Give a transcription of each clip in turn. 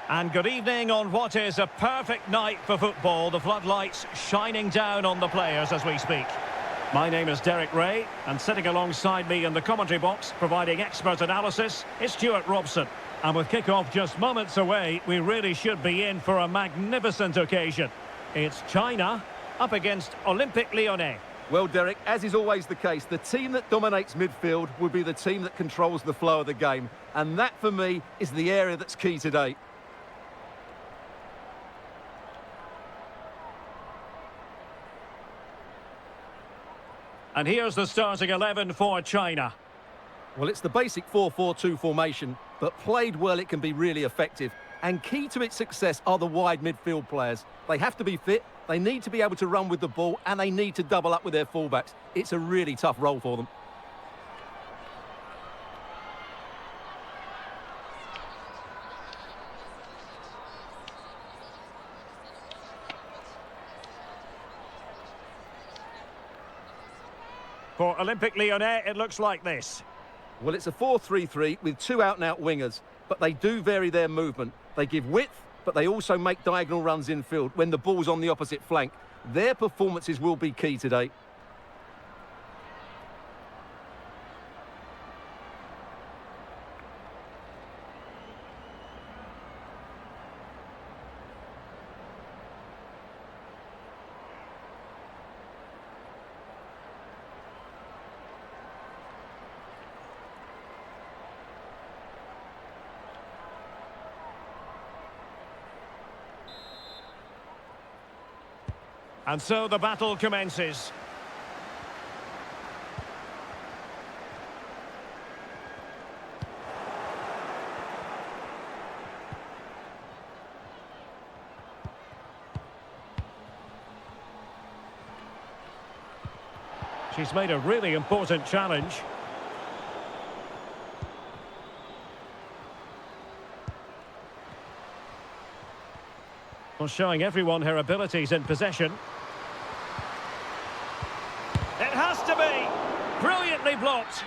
And good evening on what is a perfect night for football. The floodlights shining down on the players as we speak. My name is Derek Ray, and sitting alongside me in the commentary box, providing expert analysis, is Stuart Robson. And with kickoff just moments away, we really should be in for a magnificent occasion. It's China up against Olympique Lyonnais. Well, Derek, as is always the case, the team that dominates midfield will be the team that controls the flow of the game. And that, for me, is the area that's key today. And here's the starting 11 for China. Well, it's the basic 4-4-2 formation, but played well it can be really effective. And key to its success are the wide midfield players. They have to be fit, they need to be able to run with the ball, and they need to double up with their fullbacks. It's a really tough role for them. For Olympique Lyonnais, it looks like this. Well, it's a 4-3-3 with two out-and-out wingers, but they do vary their movement. They give width, but they also make diagonal runs infield when the ball's on the opposite flank. Their performances will be key today. And so the battle commences. She's made a really important challenge. Well, showing everyone her abilities in possession. It has to be! Brilliantly blocked.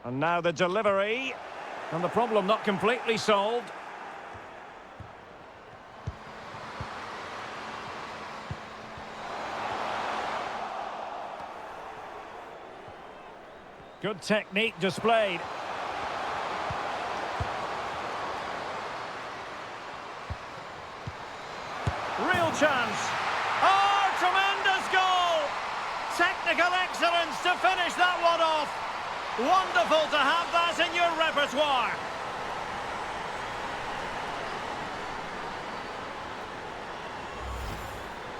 And now the delivery. And the problem not completely solved. Good technique displayed. Real chance. Oh, tremendous goal! Technical excellence to finish that one off. Wonderful to have that in your repertoire.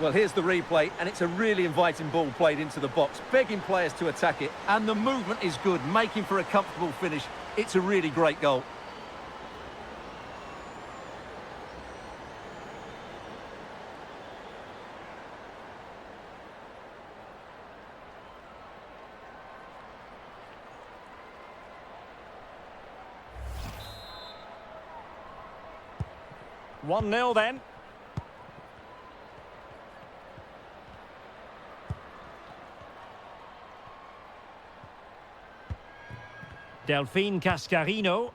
Well, here's the replay, and it's a really inviting ball played into the box, begging players to attack it, and the movement is good, making for a comfortable finish. It's a really great goal. One 0 then. Delphine Cascarino.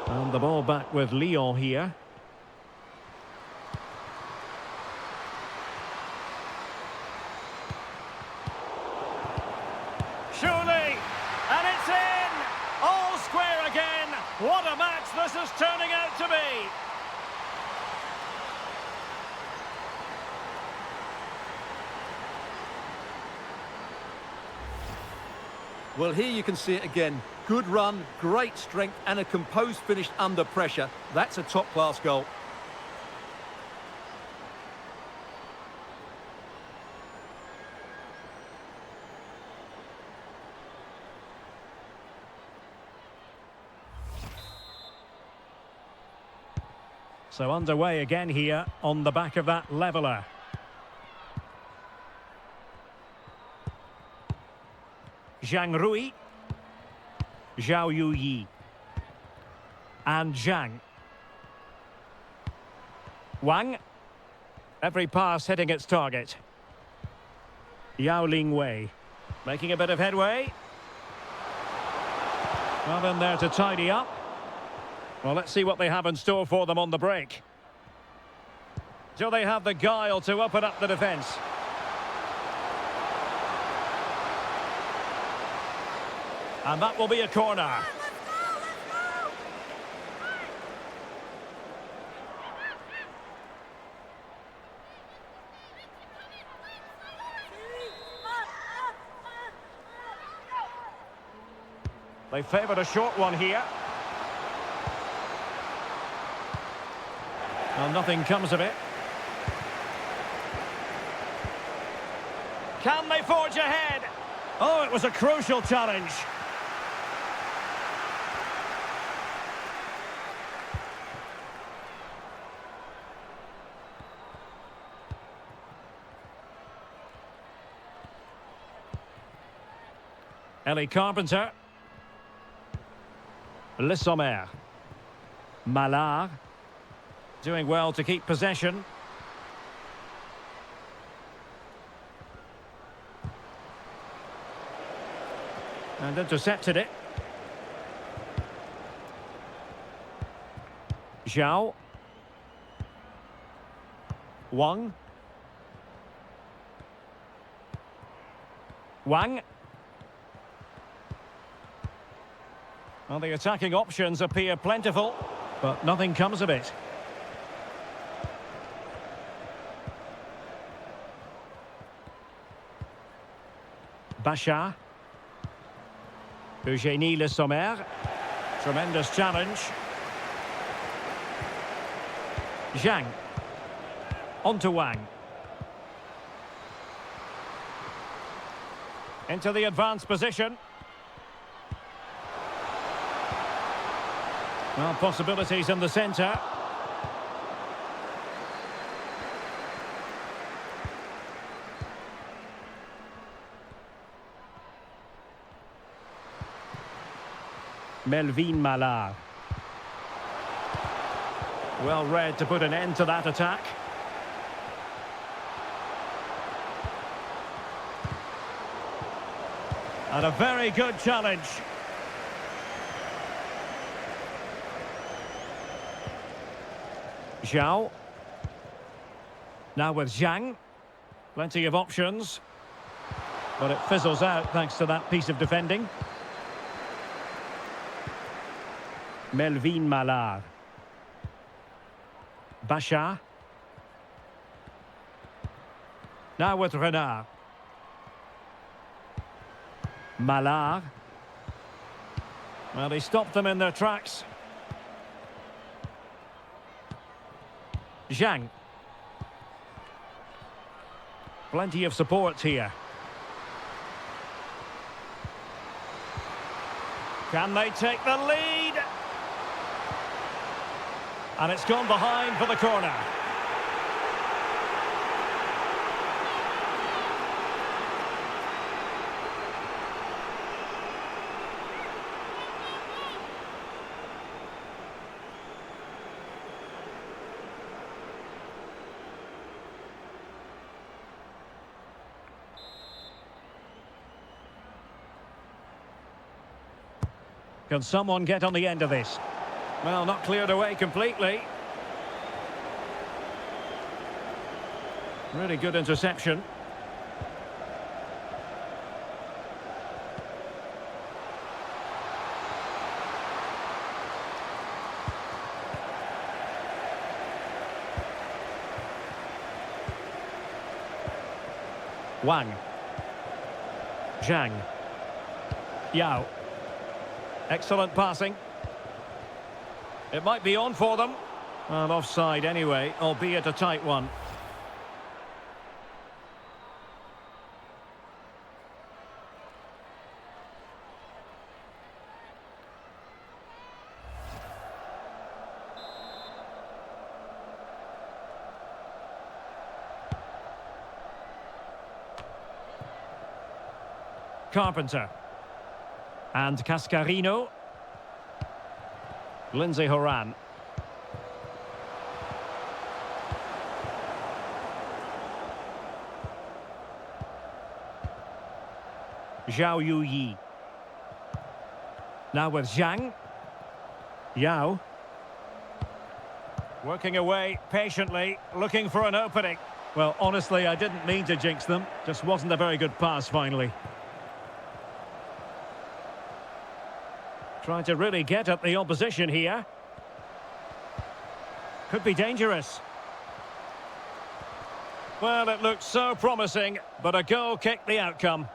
And the ball back with Lyon here. Surely, and it's in! All square again. What a match this is turning out to be. Well, here you can see it again. Good run, great strength, and a composed finish under pressure. That's a top-class goal. So underway again here on the back of that leveller. Zhang Rui. Zhao Yuyi. And Zhang. Wang. Every pass hitting its target. Yao Ling Wei. Making a bit of headway. Well in there to tidy up. Well, let's see what they have in store for them on the break. Do they have the guile to open up the defence? And that will be a corner. They favoured a short one here. Well, nothing comes of it. Can they forge ahead? Oh, it was a crucial challenge. Ellie Carpenter. Le Sommer. Mallard. Doing well to keep possession. And intercepted it. Zhao. Wang. Wang. Well, the attacking options appear plentiful, but nothing comes of it. Bachar. Eugénie Le Sommer. Tremendous challenge. Zhang. On to Wang. Into the advanced position. Well, possibilities in the centre. Melvin Mallard. Well read to put an end to that attack. And a very good challenge. Zhao. Now with Zhang. Plenty of options. But it fizzles out thanks to that piece of defending. Melvin Mallard. Bachar. Now with Renard. Mallard. Well, he stopped them in their tracks. Zhang. Plenty of support here. Can they take the lead? And it's gone behind for the corner. Can someone get on the end of this? Well, not cleared away completely. Really good interception. Wang. Zhang. Yao. Excellent passing. It might be on for them. Well, offside anyway, albeit a tight one. Carpenter. And Cascarino. Lindsay Horan. Zhao Yuyi. Now with Zhang. Yao. Working away patiently, looking for an opening. Well, honestly, I didn't mean to jinx them. Just wasn't a very good pass, finally. Trying to really get at the opposition here. Could be dangerous. Well, it looked so promising, but a goal kicked the outcome.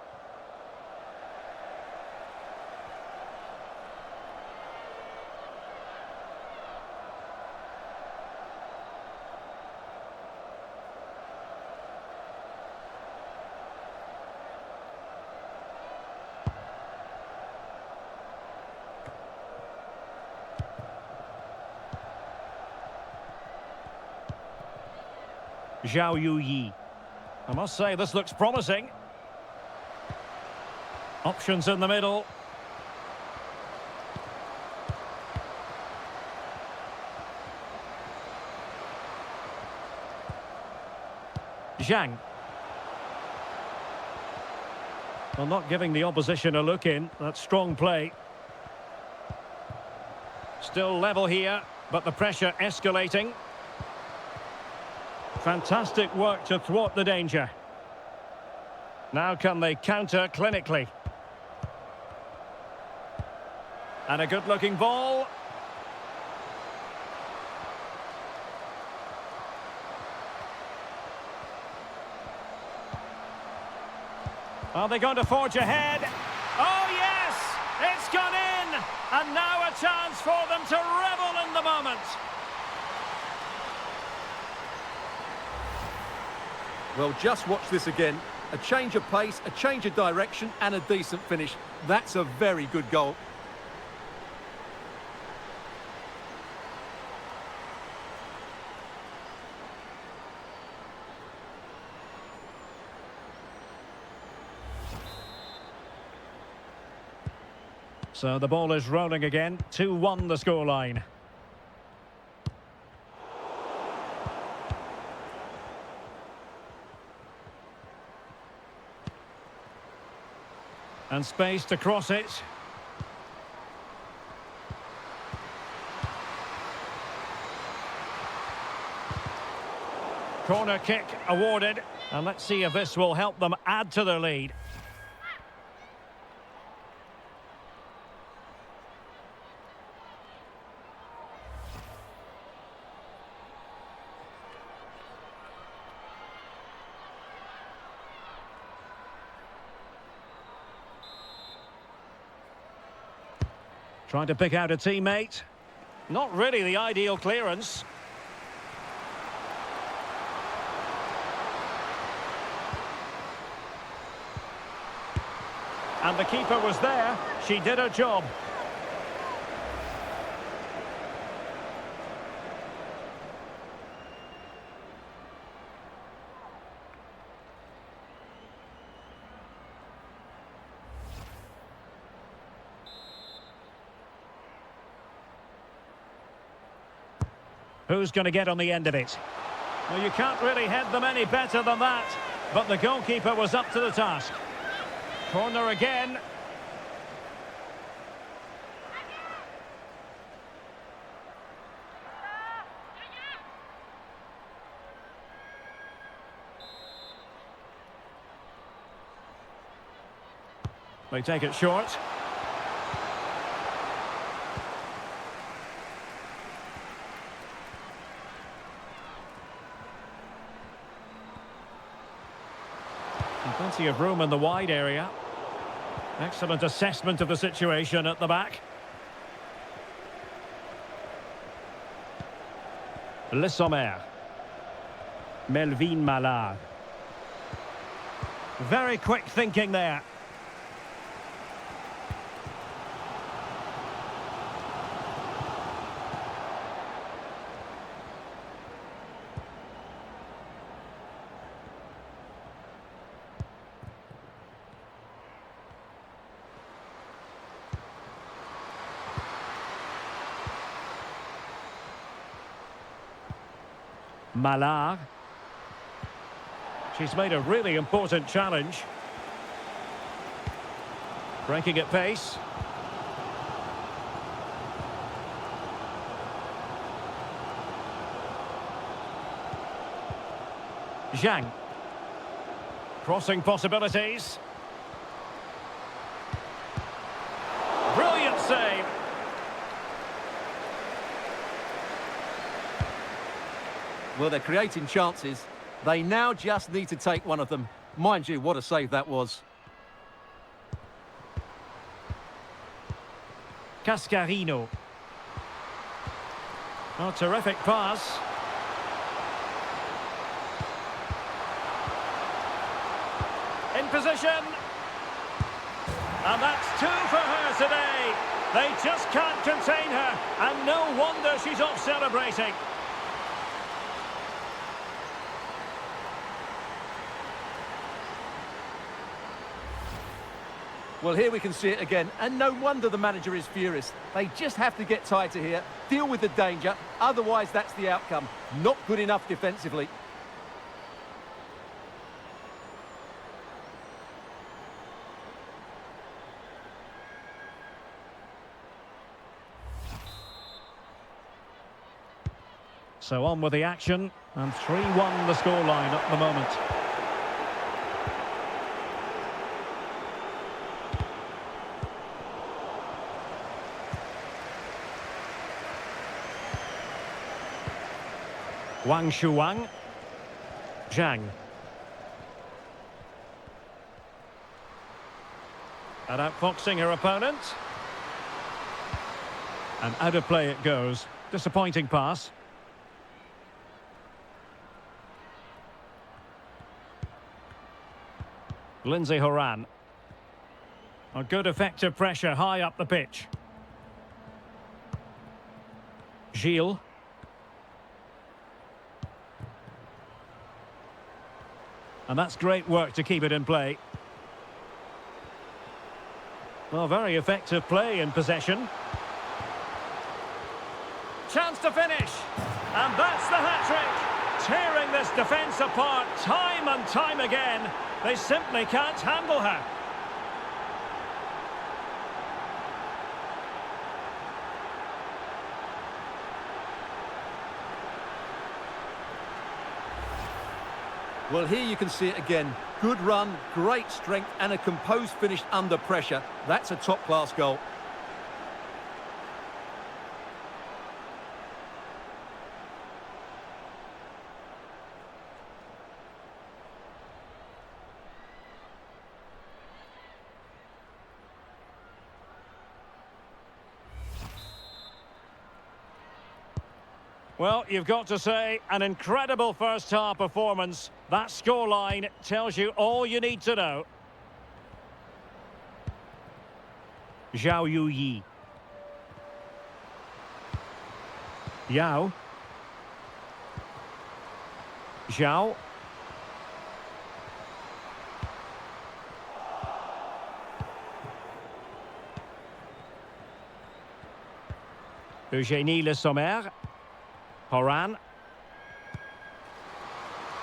Zhao Yuyi. I must say, this looks promising. Options in the middle. Zhang. Well, not giving the opposition a look in. That's strong play. Still level here, but the pressure escalating. Fantastic work to thwart the danger. Now can they counter clinically? And a good-looking ball. Are they going to forge ahead? Oh, yes! It's gone in! And now a chance for them to revel in the moment. Well, just watch this again. A change of pace, a change of direction, and a decent finish. That's a very good goal. So the ball is rolling again. 2-1 the scoreline. And space to cross it. Corner kick awarded. And let's see if this will help them add to their lead. Trying to pick out a teammate. Not really the ideal clearance. And the keeper was there. She did her job. Who's going to get on the end of it? Well, you can't really head them any better than that. But the goalkeeper was up to the task. Corner again. They take it short. Plenty of room in the wide area. Excellent assessment of the situation at the back. Le Sommer. Melvin Mallard. Very quick thinking there. Malard. She's made a really important challenge. Breaking at pace. Zhang. Crossing possibilities. Brilliant save. Well, they're creating chances. They now just need to take one of them. Mind you, what a save that was. Cascarino. Oh, terrific pass. In position. And that's two for her today. They just can't contain her. And no wonder she's off celebrating. Well, here we can see it again, and no wonder the manager is furious. They just have to get tighter here, deal with the danger, otherwise that's the outcome. Not good enough defensively. So on with the action, and 3-1 the scoreline at the moment. Wang Shuang. Zhang. And outfoxing her opponent. And out of play it goes. Disappointing pass. Lindsay Horan. A good effective pressure high up the pitch. Gilles. And that's great work to keep it in play. Well, very effective play in possession. Chance to finish. And that's the hat-trick. Tearing this defence apart time and time again. They simply can't handle her. Well, here you can see it again. Good run, great strength, and a composed finish under pressure. That's a top-class goal. Well, you've got to say, an incredible first-half performance. That scoreline tells you all you need to know. Zhao Yuyi. Yao. Zhao. Eugénie Le Sommer. Horan.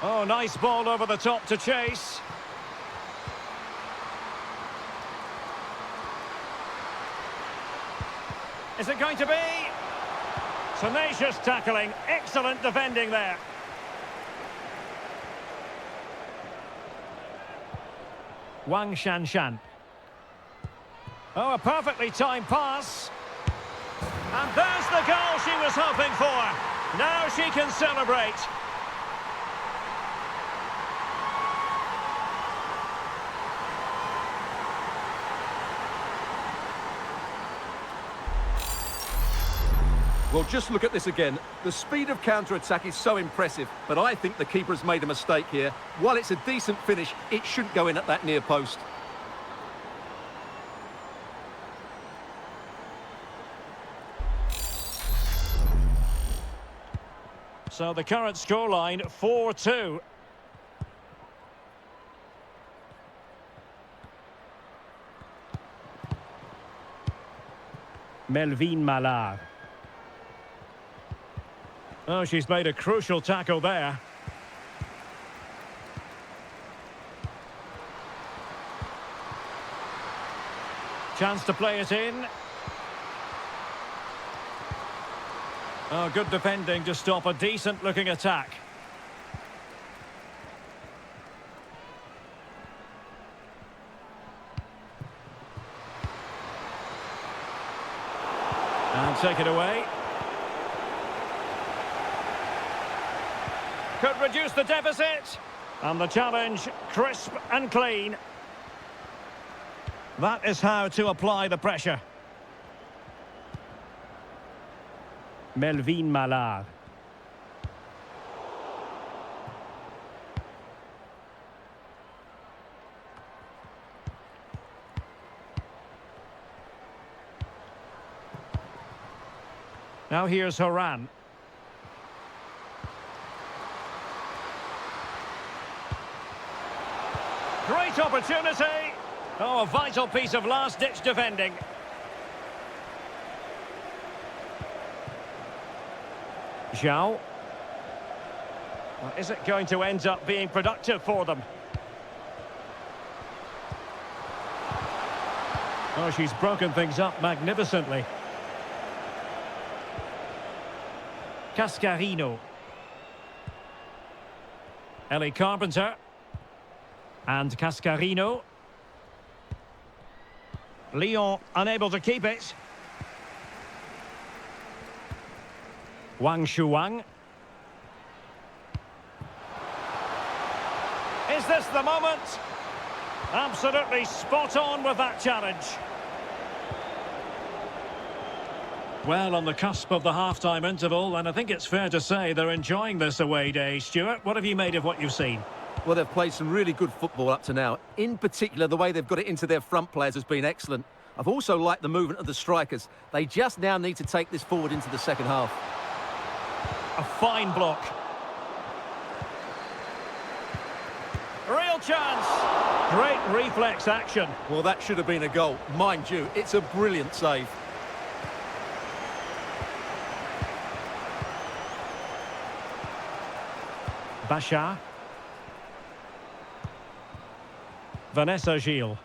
Oh, nice ball over the top to chase. Is it going to be? Tenacious tackling, excellent defending there. Wang Shanshan. Oh, a perfectly timed pass. And there's the goal she was hoping for. Now she can celebrate. Well, just look at this again. The speed of counter-attack is so impressive, but I think the keeper has made a mistake here. While it's a decent finish, it shouldn't go in at that near post. So the current scoreline, 4-2. Melvin Malard. Oh, she's made a crucial tackle there. Chance to play it in. Oh, good defending to stop a decent-looking attack. And take it away. Could reduce the deficit. And the challenge, crisp and clean. That is how to apply the pressure. Melvin Mallard. Now here's Horan. Great opportunity. Oh, a vital piece of last-ditch defending. Zhao. Well, is it going to end up being productive for them? Oh, she's broken things up magnificently. Cascarino. Ellie Carpenter. And Cascarino. Lyon unable to keep it. Wang Shuang. Is this the moment? Absolutely spot on with that challenge. Well, on the cusp of the half-time interval, and I think it's fair to say they're enjoying this away day. Stuart, what have you made of what you've seen? Well, they've played some really good football up to now. In particular, the way they've got it into their front players has been excellent. I've also liked the movement of the strikers. They just now need to take this forward into the second half. A fine block. Real chance. Great reflex action. Well, that should have been a goal. Mind you, it's a brilliant save. Bachar. Vanessa Gilles.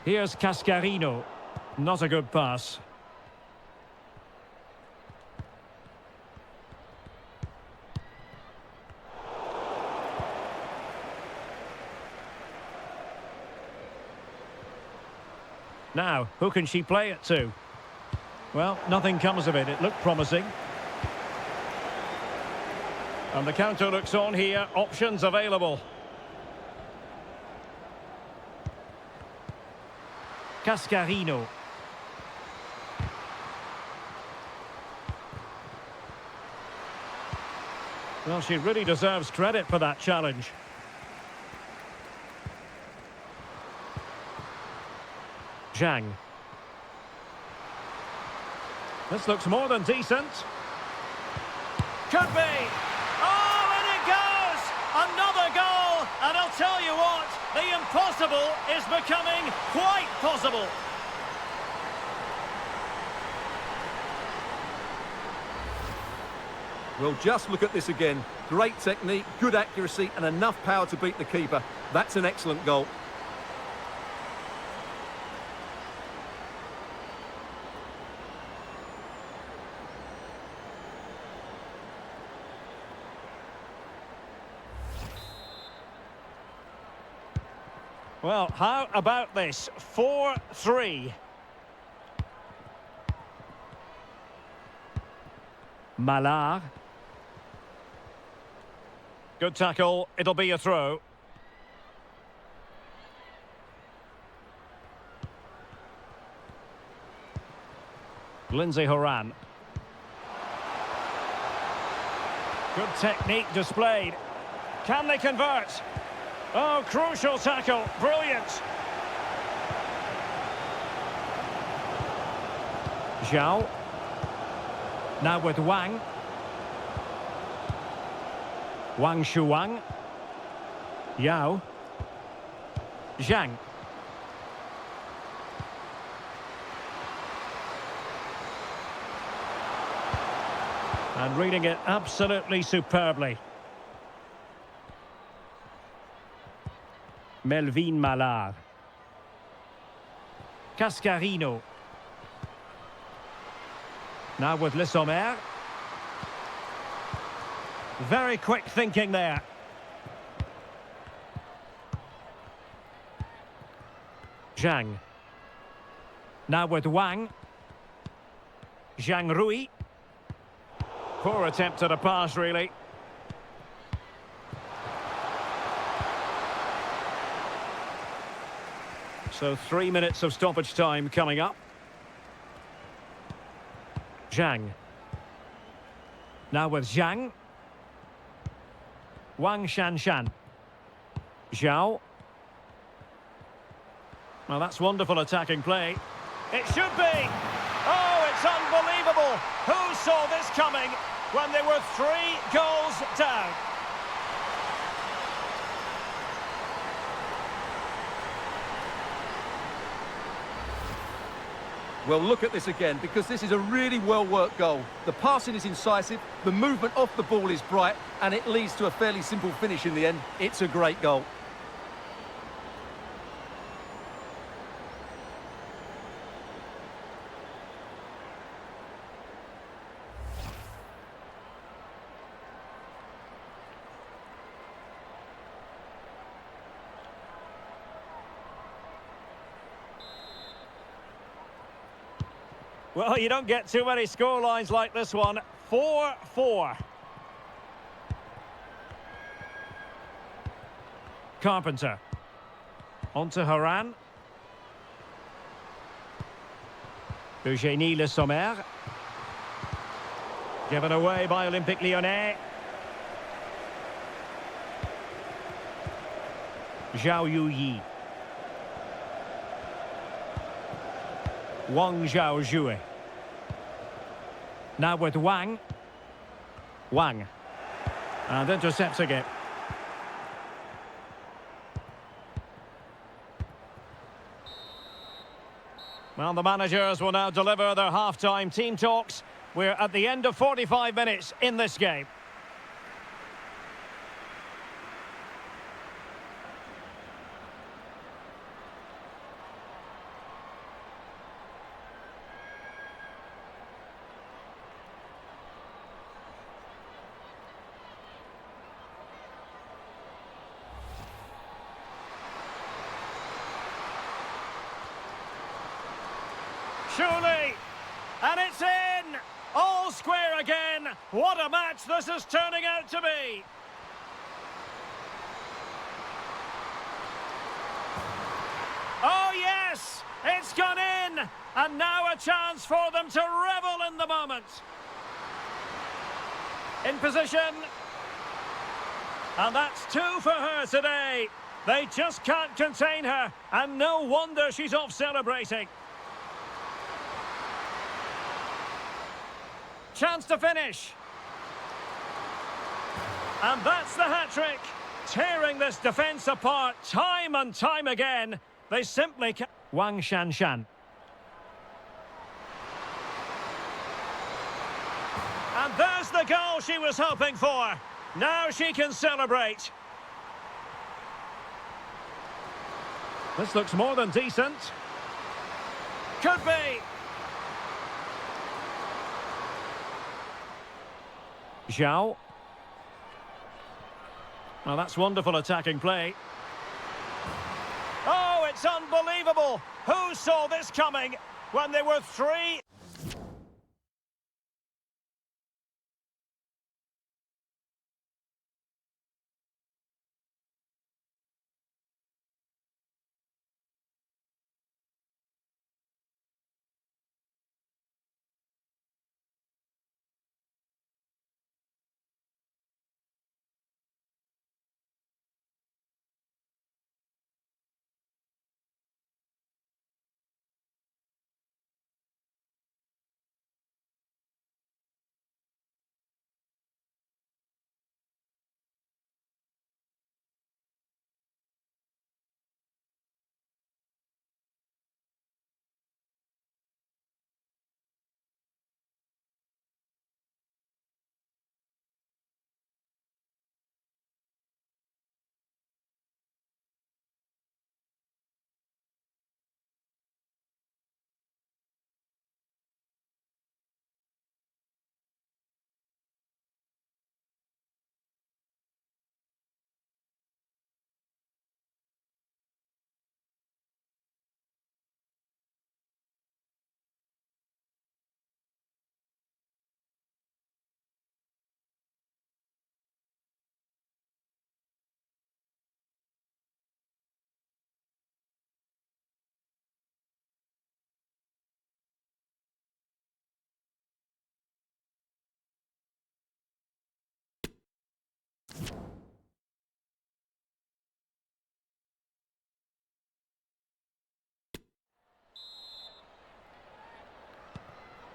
Here's Cascarino. Not a good pass. Now, who can she play it to? Well, nothing comes of it. It looked promising. And the counter looks on here. Options available. Cascarino. Well, she really deserves credit for that challenge. Zhang. This looks more than decent. Could be. Oh, and it goes! Another goal! And I'll tell you what, the impossible is becoming quite possible. Well, just look at this again. Great technique, good accuracy, and enough power to beat the keeper. That's an excellent goal. Well, how about this? 4-3. Mallard. Good tackle. It'll be a throw. Lindsay Horan. Good technique displayed. Can they convert? Oh, crucial tackle. Brilliant. Zhao. Now with Wang. Wang Shuang. Yao. Zhang. And reading it absolutely superbly. Melvin Mallard. Cascarino. Now with Le Sommer. Very quick thinking there. Zhang. Now with Wang. Zhang Rui. Poor attempt at a pass, really. So 3 minutes of stoppage time coming up. Zhang. Now with Zhang. Wang Shanshan. Zhao. Well, that's wonderful attacking play. It should be. Oh, it's unbelievable. Who saw this coming when they were 3 goals down? Well, look at this again, because this is a really well-worked goal. The passing is incisive, the movement off the ball is bright, and it leads to a fairly simple finish in the end. It's a great goal. Well, you don't get too many scorelines like this one. 4-4. Carpenter. On to Haran. Eugénie Le Sommer. Given away by Olympique Lyonnais. Zhao Yuyi. Wang Zhaozhou. Now with Wang. Wang. And intercepting it. Well, the managers will now deliver their half-time team talks. We're at the end of 45 minutes in this game. Surely, and it's in! All square again! What a match this is turning out to be! Oh yes! It's gone in! And now a chance for them to revel in the moment. In position. And that's 2 for her today. They just can't contain her, and no wonder she's off celebrating. Chance to finish. And that's the hat-trick. Tearing this defence apart time and time again. They simply can't. Wang Shanshan. And there's the goal she was hoping for. Now she can celebrate. This looks more than decent. Could be. Zhao. Well, that's wonderful attacking play. Oh, it's unbelievable. Who saw this coming when they were 3...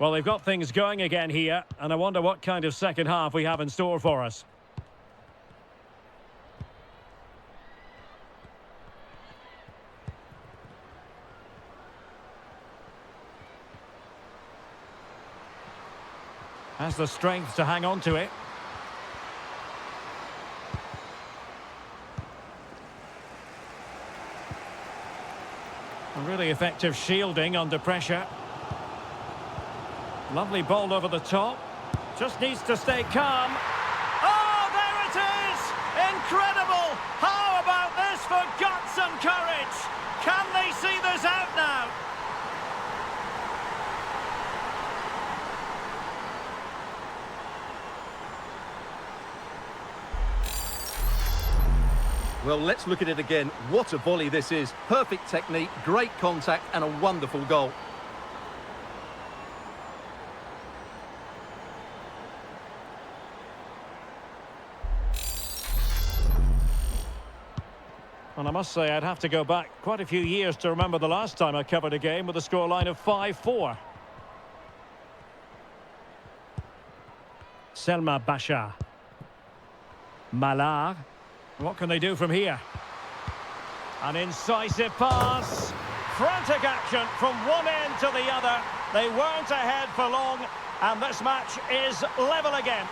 Well, they've got things going again here, and I wonder what kind of second half we have in store for us. Has the strength to hang on to it. A really effective shielding under pressure. Lovely ball over the top. Just needs to stay calm. Oh, there it is! Incredible! How about this for guts and courage? Can they see this out now? Well, let's look at it again. What a volley this is. Perfect technique, great contact, and a wonderful goal. And I must say, I'd have to go back quite a few years to remember the last time I covered a game with a scoreline of 5-4. Selma Bachar. Malard. What can they do from here? An incisive pass. Frantic action from one end to the other. They weren't ahead for long, and this match is level again.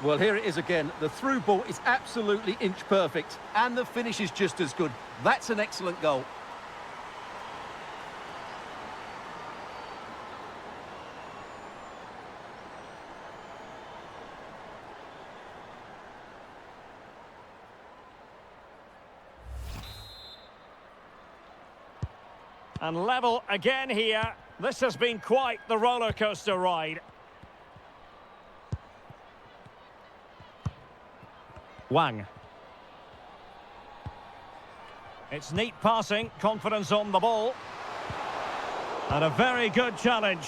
Well, here it is again. The through ball is absolutely inch perfect, and the finish is just as good. That's an excellent goal. And level again here. This has been quite the roller coaster ride. Wang. It's neat passing, confidence on the ball. And a very good challenge.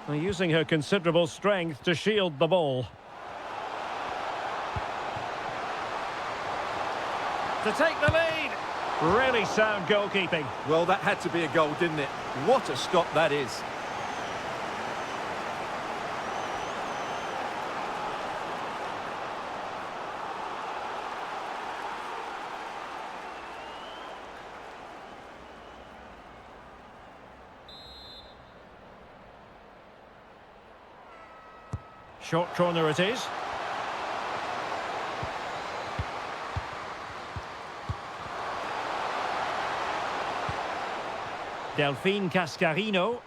They're using her considerable strength to shield the ball. To take the lead. Really sound goalkeeping. Well, that had to be a goal, didn't it? What a stop that is. Short corner it is. Delphine Cascarino.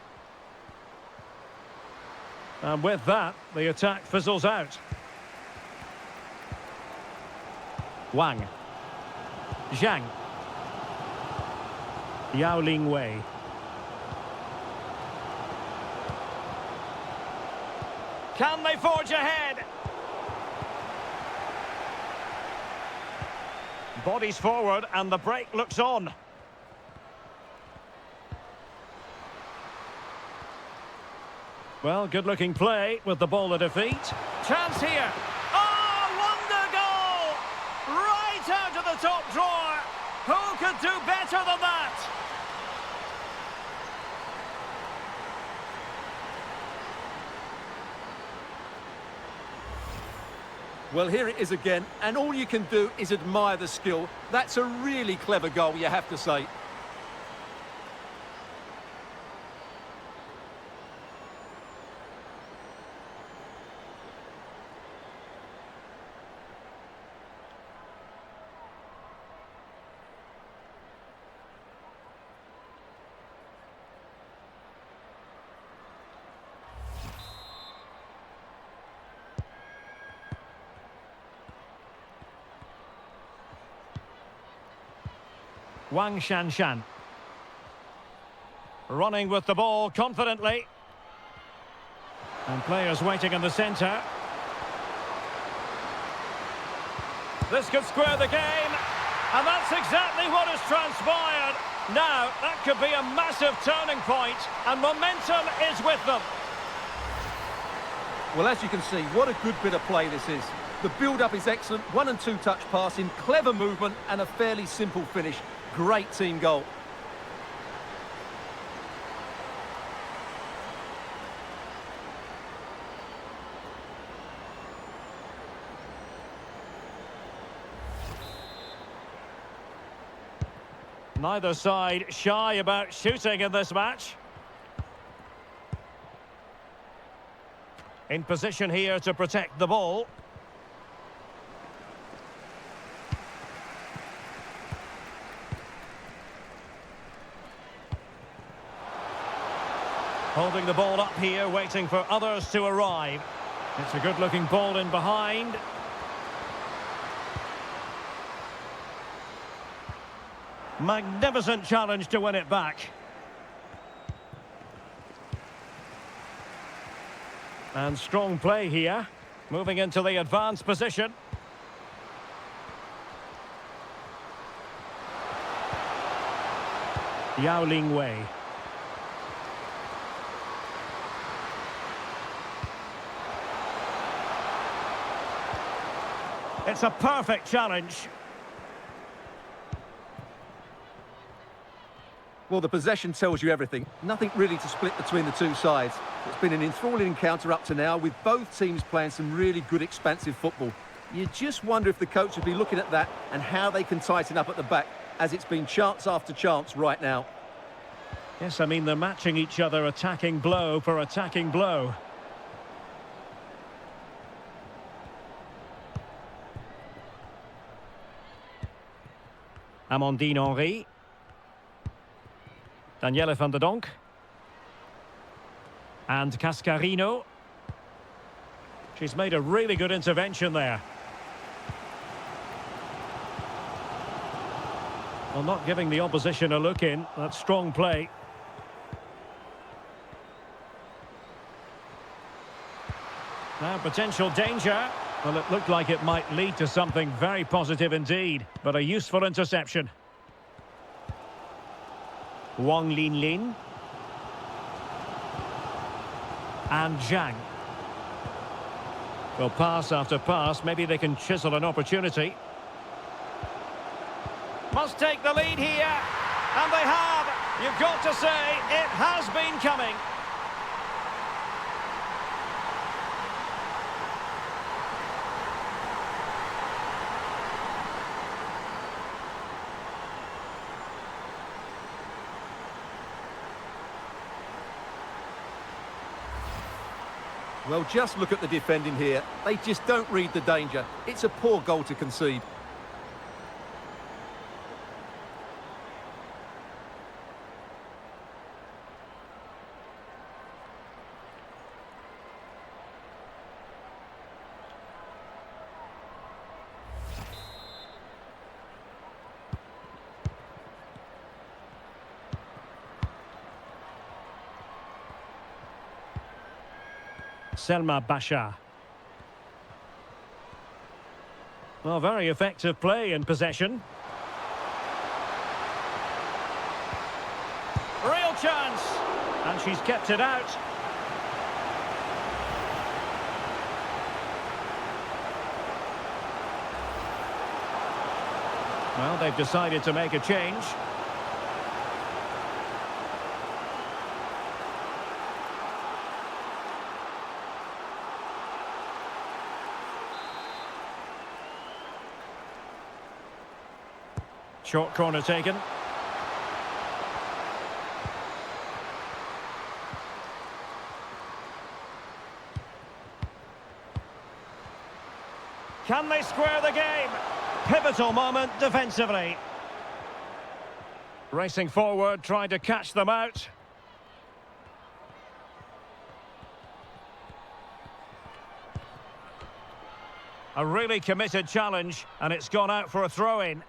And with that, the attack fizzles out. Wang. Zhang. Yao Ling Wei. Can they forge ahead? Bodies forward and the break looks on. Well, good-looking play with the ball at her feet. Chance here. Oh, wonder goal! Right out of the top drawer. Who could do better than that? Well, here it is again, and all you can do is admire the skill. That's a really clever goal, you have to say. Wang Shanshan. Running with the ball confidently. And players waiting in the centre. This could square the game. And that's exactly what has transpired. Now, that could be a massive turning point, and momentum is with them. Well, as you can see, what a good bit of play this is. The build-up is excellent, 1 and 2 touch passing, clever movement and a fairly simple finish. Great team goal. Neither side shy about shooting in this match. In position here to protect the ball. Holding the ball up here, waiting for others to arrive. It's a good-looking ball in behind. Magnificent challenge to win it back. And strong play here. Moving into the advanced position. Yao Ling Wei. It's a perfect challenge. Well, the possession tells you everything. Nothing really to split between the two sides. It's been an enthralling encounter up to now, with both teams playing some really good expansive football. You just wonder if the coach would be looking at that and how they can tighten up at the back, as it's been chance after chance right now. Yes, I mean, they're matching each other, attacking blow for attacking blow. Amandine Henry. Danielle van der Donk. And Cascarino. She's made a really good intervention there. Well, not giving the opposition a look in. That's strong play. Now potential danger. Well, it looked like it might lead to something very positive indeed, but a useful interception. Wang Linlin. And Zhang. Well, pass after pass, maybe they can chisel an opportunity. Must take the lead here, and they have. You've got to say, it has been coming. Well, just look at the defending here. They just don't read the danger. It's a poor goal to concede. Selma Basha. Well, very effective play in possession. Real chance! And she's kept it out. Well, they've decided to make a change. Short corner taken. Can they square the game? Pivotal moment defensively. Racing forward, trying to catch them out. A really committed challenge, and it's gone out for a throw-in.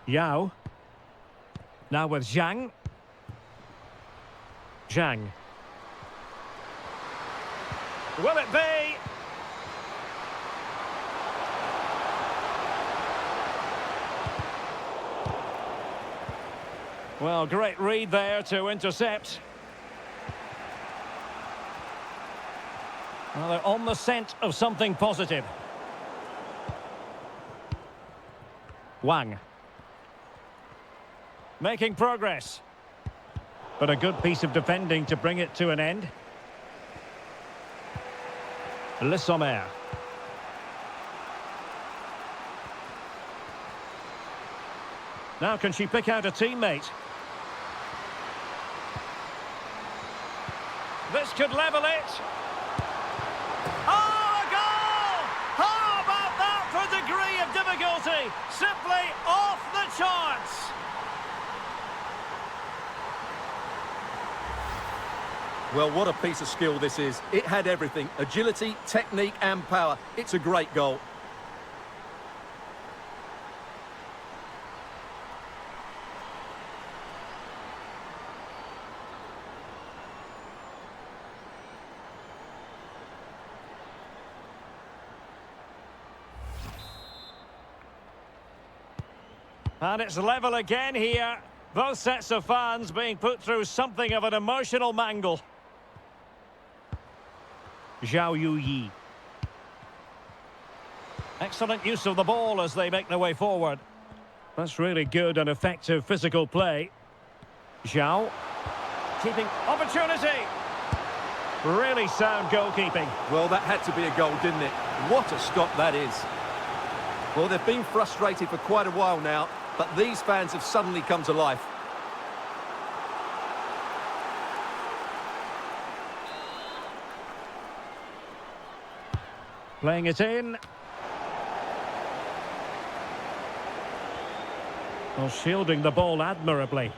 Yao. Now with Zhang. Zhang. Will it be? Well, great read there to intercept. Well, they're on the scent of something positive. Wang. Making progress. But a good piece of defending to bring it to an end. Le Sommer. Now can she pick out a teammate? This could level it. Oh, a goal! How about that for degree of difficulty? Simply off the charts. Well, what a piece of skill this is. It had everything: agility, technique and power. It's a great goal. And it's level again here. Both sets of fans being put through something of an emotional mangle. Zhao Yuyi. Excellent use of the ball as they make their way forward. That's really good and effective physical play. Zhao. Keeping opportunity. Really sound goalkeeping. Well, that had to be a goal, didn't it? What a stop that is. Well, they've been frustrated for quite a while now, but these fans have suddenly come to life. Playing it in. Well, shielding the ball admirably.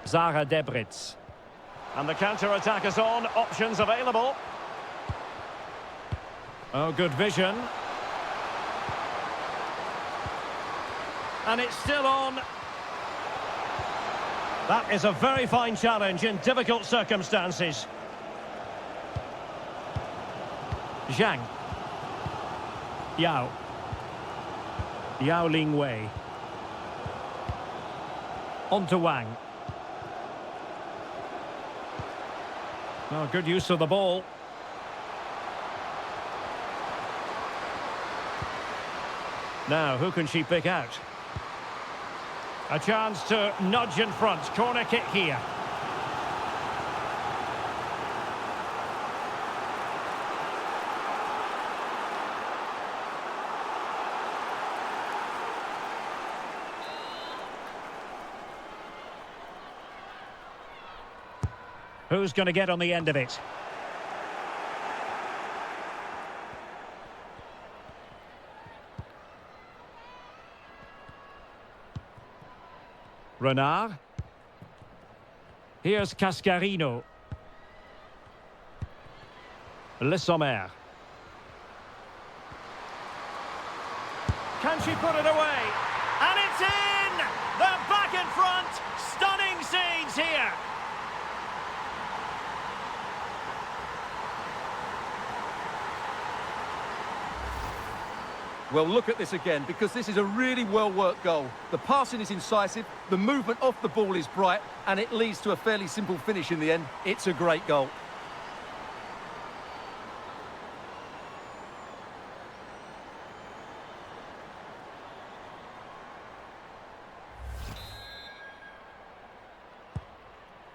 Zara Debritz. And the counter-attack is on. Options available. Oh, good vision. And it's still on. That is a very fine challenge in difficult circumstances. Zhang. Yao. Yao Lingwei. On to Wang. Oh, good use of the ball. Now, who can she pick out? A chance to nudge in front. Corner kick here. Who's going to get on the end of it? Renard. Here's Cascarino. Le Sommer. Can she put it away? And it's in! They're back in front! Stunning scenes here! Well, look at this again, because this is a really well-worked goal. The passing is incisive, the movement off the ball is bright, and it leads to a fairly simple finish in the end. It's a great goal.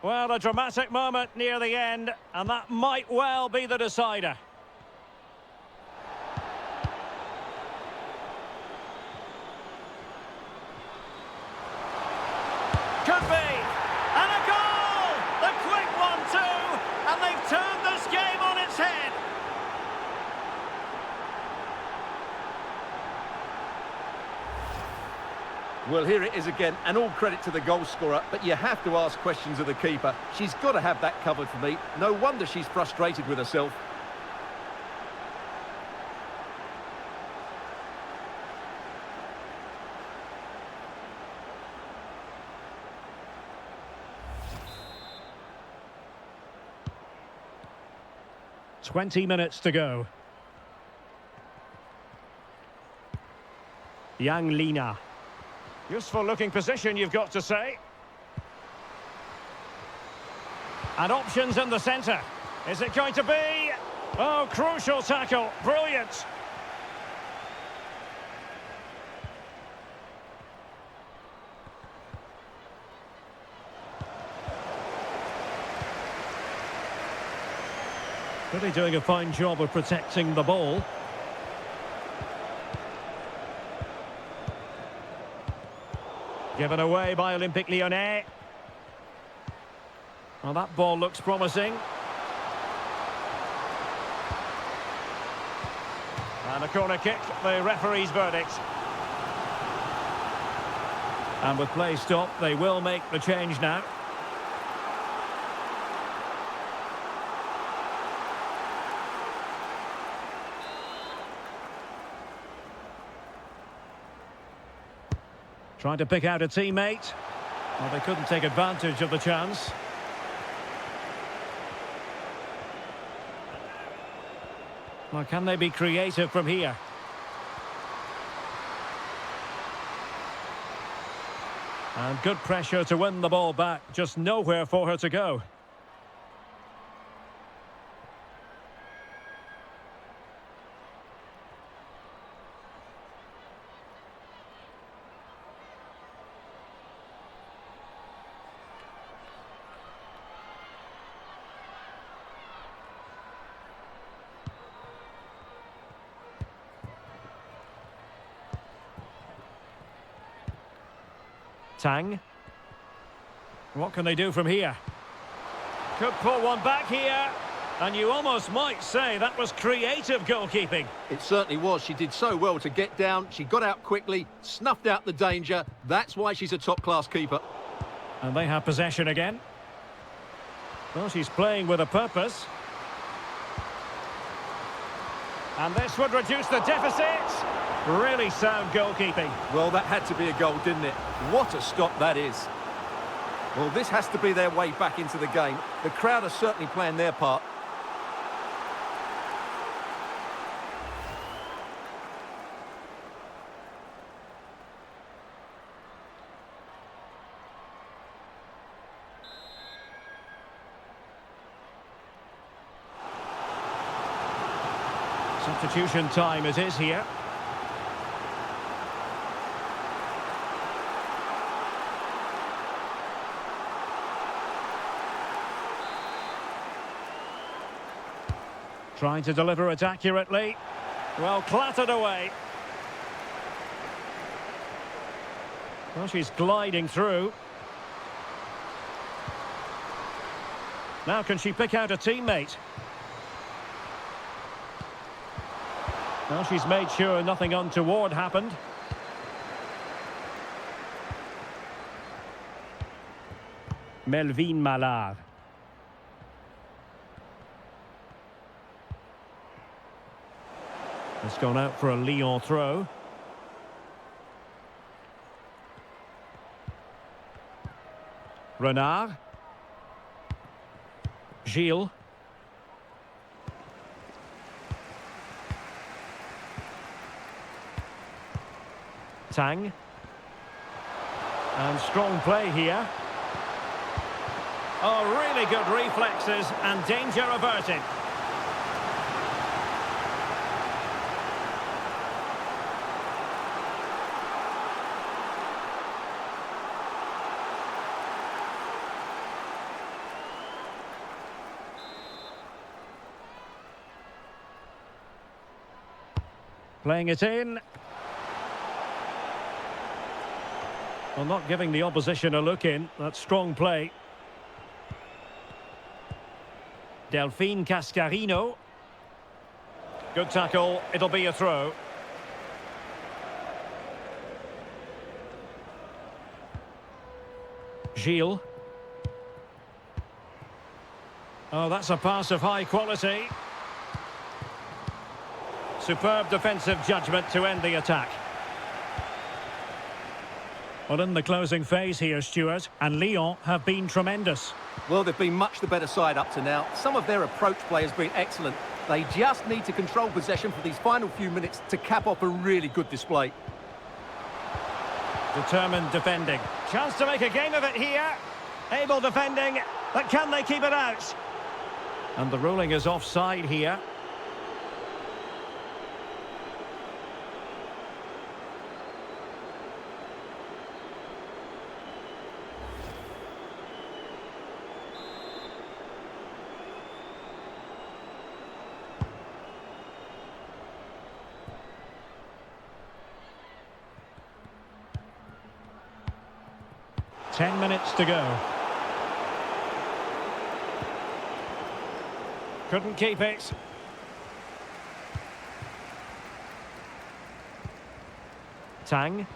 Well, a dramatic moment near the end, and that might well be the decider. Could be. And a goal! The quick one too! And they've turned this game on its head. Well, here it is again, and all credit to the goal scorer, but you have to ask questions of the keeper. She's got to have that covered for me. No wonder she's frustrated with herself. "20 minutes to go. Yang Lina. Useful looking position, you've got to say. And options in the centre. Is it going to be? Oh, crucial tackle. Brilliant. Really doing a fine job of protecting the ball. Given away by Olympique Lyonnais. Well, that ball looks promising. And a corner kick, the referee's verdict. And with play stopped, they will make the change now. Trying to pick out a teammate. Well, they couldn't take advantage of the chance. Well, can they be creative from here? And good pressure to win the ball back. Just nowhere for her to go. Tang. What can they do from here? Could pull one back here. And you almost might say that was creative goalkeeping. It certainly was. She did so well to get down. She got out quickly, snuffed out the danger. That's why she's a top-class keeper. And they have possession again. Well, she's playing with a purpose. And this would reduce the deficit. Really sound goalkeeping. Well, that had to be a goal, didn't it? What a stop that is. Well, this has to be their way back into the game. The crowd are certainly playing their part. Substitution time it is here. Trying to deliver it accurately. Well, clattered away. Well, she's gliding through. Now can she pick out a teammate? Well, she's made sure nothing untoward happened. Melvin Mallard. It's gone out for a Lyon throw. Renard. Gilles. Tang. And strong play here. Oh, really good reflexes and danger averted. Playing it in. Well, not giving the opposition a look in. That's strong play. Delphine Cascarino. Good tackle. It'll be a throw. Gilles. Oh, that's a pass of high quality. Superb defensive judgment to end the attack. Well, in the closing phase here, Stuart, and Lyon have been tremendous. Well, they've been much the better side up to now. Some of their approach play has been excellent. They just need to control possession for these final few minutes to cap off a really good display. Determined defending. Chance to make a game of it here. Able defending, but can they keep it out? And the ruling is offside here. Ten minutes to go. Couldn't keep it. Tang.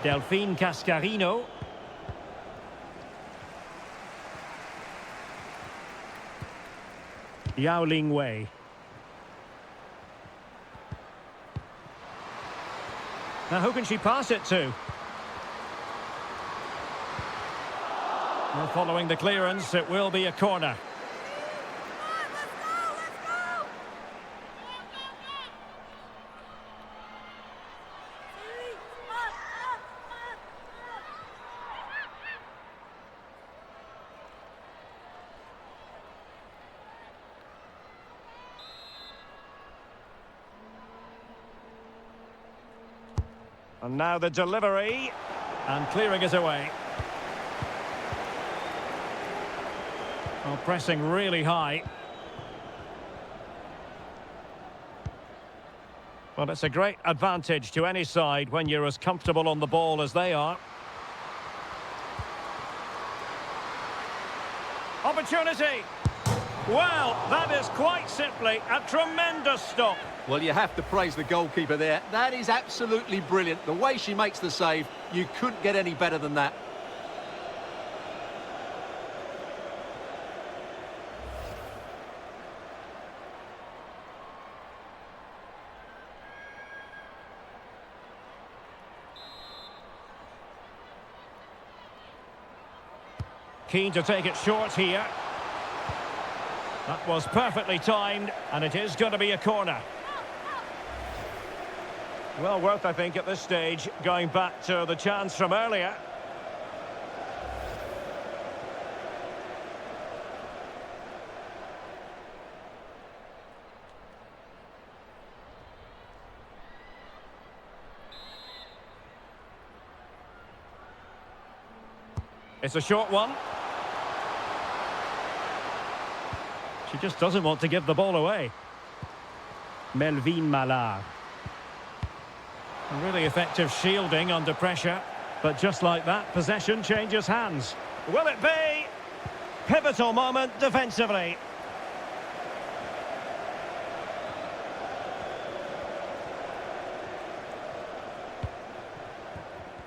Delphine Cascarino. Yao Ling Wei. Now who can she pass it to? Well, following the clearance, it will be a corner. And now the delivery, and clearing it away. Oh, pressing really high. Well, it's a great advantage to any side when you're as comfortable on the ball as they are. Opportunity! Well, that is quite simply a tremendous stop. Well, you have to praise the goalkeeper there. That is absolutely brilliant. The way she makes the save, you couldn't get any better than that. Keen to take it short here. That was perfectly timed, and it is going to be a corner. Well worth, I think, at this stage, going back to the chance from earlier. It's a short one. She just doesn't want to give the ball away. Melvin Mallard. Really effective shielding under pressure. But just like that, possession changes hands. Will it be? Pivotal moment defensively.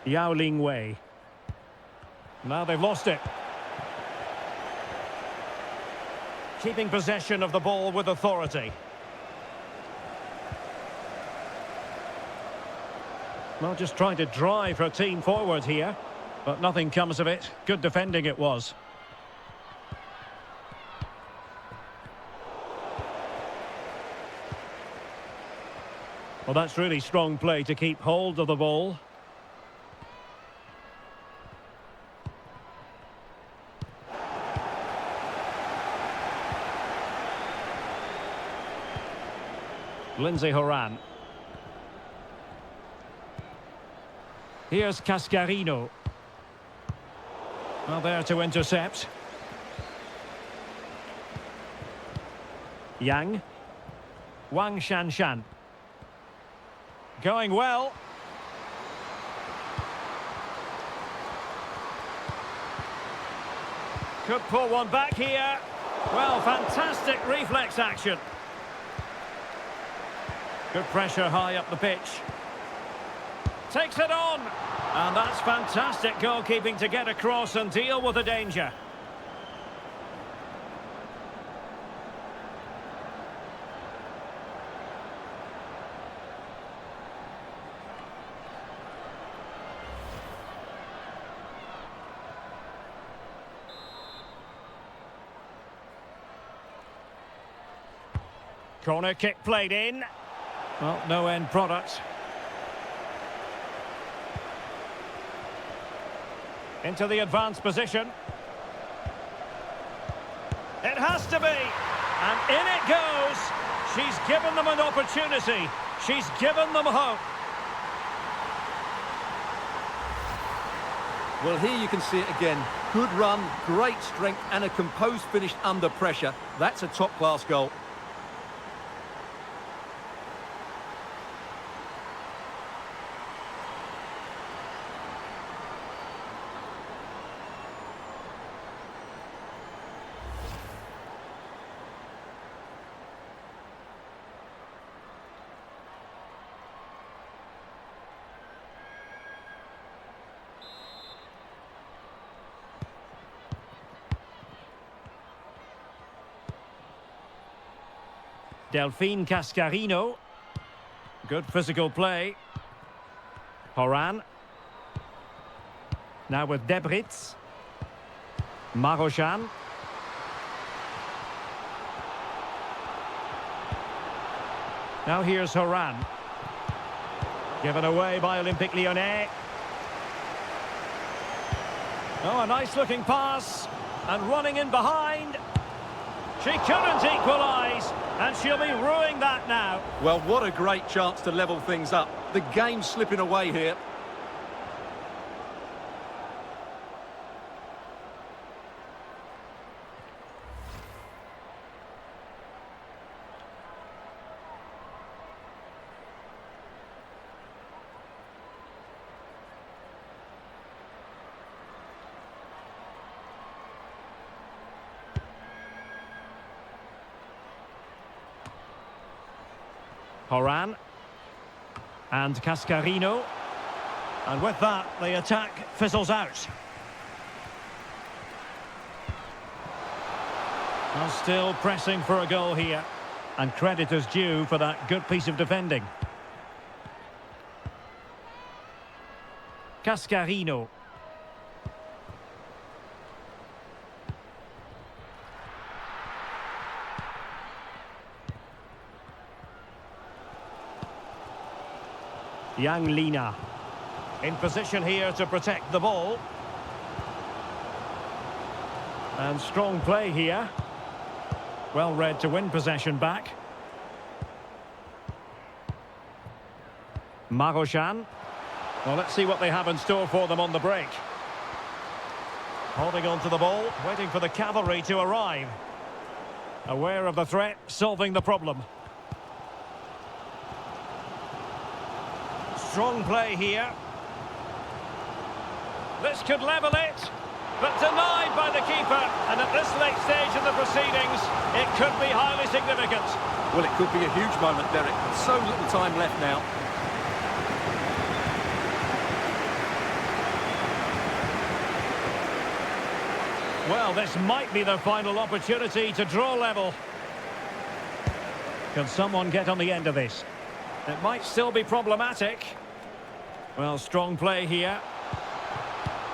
Yao Ling Wei. Now they've lost it. Keeping possession of the ball with authority. Well, just trying to drive her team forward here, but nothing comes of it. Good defending it was. Well, that's really strong play to keep hold of the ball. Lindsay Horan. Here's Cascarino. Well, there to intercept. Yang. Wang Shanshan. Going well. Could pull one back here. Well, fantastic reflex action. Good pressure high up the pitch. Takes it on. And that's fantastic goalkeeping to get across and deal with the danger. Corner kick played in. Well, no end product. Into the advanced position. It has to be. And in it goes. She's given them an opportunity. She's given them hope. Well, here you can see it again. Good run, great strength, and a composed finish under pressure. That's a top-class goal. Delphine Cascarino. Good physical play. Horan. Now with Debritz. Marochan. Now here's Horan. Given away by Olympique Lyonnais. Oh, a nice looking pass. And running in behind. She couldn't equalise, and she'll be ruining that now. Well, what a great chance to level things up. The game's slipping away here. Horan and Cascarino, and with that the attack fizzles out. Well, still pressing for a goal here, and credit is due for that good piece of defending. Cascarino. Yang Lina in position here to protect the ball. And strong play here. Well read to win possession back. Marochan. Well, let's see what they have in store for them on the break. Holding on to the ball, waiting for the cavalry to arrive. Aware of the threat, solving the problem. Strong play here. This could level it, but denied by the keeper. And at this late stage in the proceedings, it could be highly significant. Well, it could be a huge moment, Derek. So little time left now. Well, this might be the final opportunity to draw level. Can someone get on the end of this? It might still be problematic. Well, strong play here.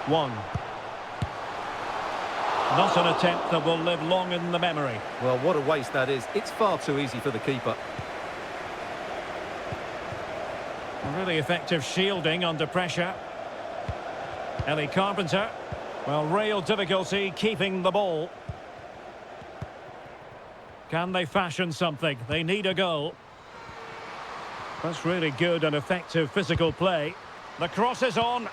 One. Not an attempt that will live long in the memory. Well, what a waste that is. It's far too easy for the keeper. Really effective shielding under pressure. Ellie Carpenter. Well, real difficulty keeping the ball. Can they fashion something? They need a goal. That's really good and effective physical play. The cross is on.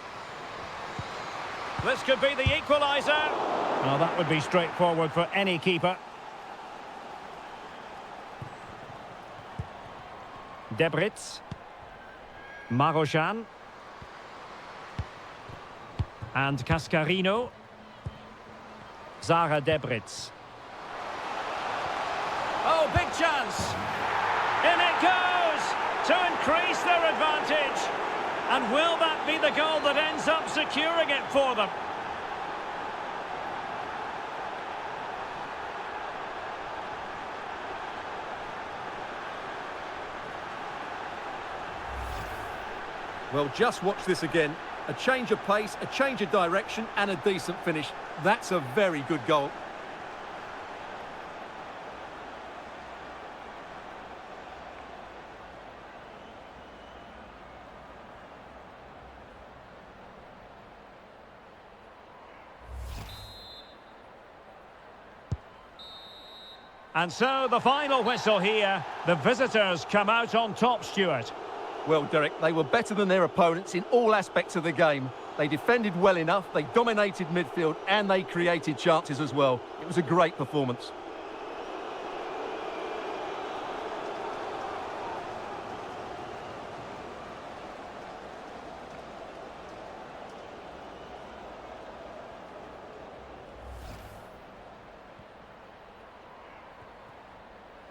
This could be the equaliser. Well, that would be straightforward for any keeper. Debritz. Marochan. And Cascarino. Zara Debritz. Oh, big chance. In it goes to increase their advantage. And will that be the goal that ends up securing it for them? Well, just watch this again. A change of pace, a change of direction, and a decent finish. That's a very good goal. And so the final whistle here. The visitors come out on top, Stuart. Well, Derek, they were better than their opponents in all aspects of the game. They defended well enough, they dominated midfield, and they created chances as well. It was a great performance.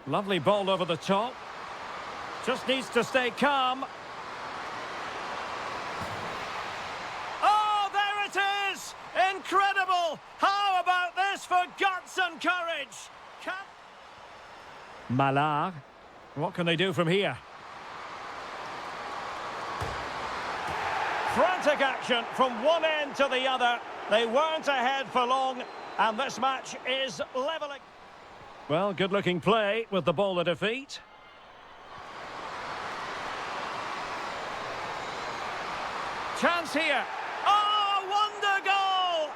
Lovely ball over the top. Just needs to stay calm. Oh, there it is! Incredible! How about this for guts and courage? Malard. What can they do from here? Frantic action from one end to the other. They weren't ahead for long, and this match is levelling. Well, good-looking play with the ball at defeat. Chance here. Oh, wonder goal!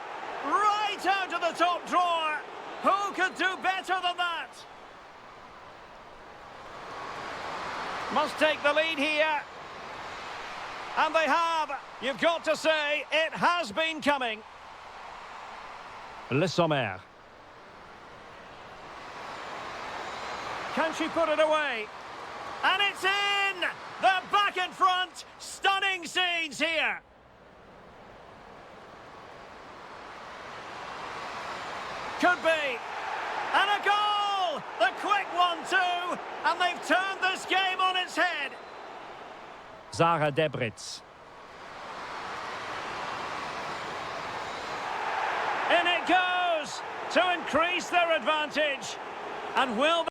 Right out of the top drawer. Who could do better than that? Must take the lead here. And they have. You've got to say, it has been coming. Le Sommer. Can she put it away? And it's in! They're back in front! Stunning scenes here! Could be! And a goal! The quick one too! And they've turned this game on its head! Zara Debritz. In it goes! To increase their advantage! And will they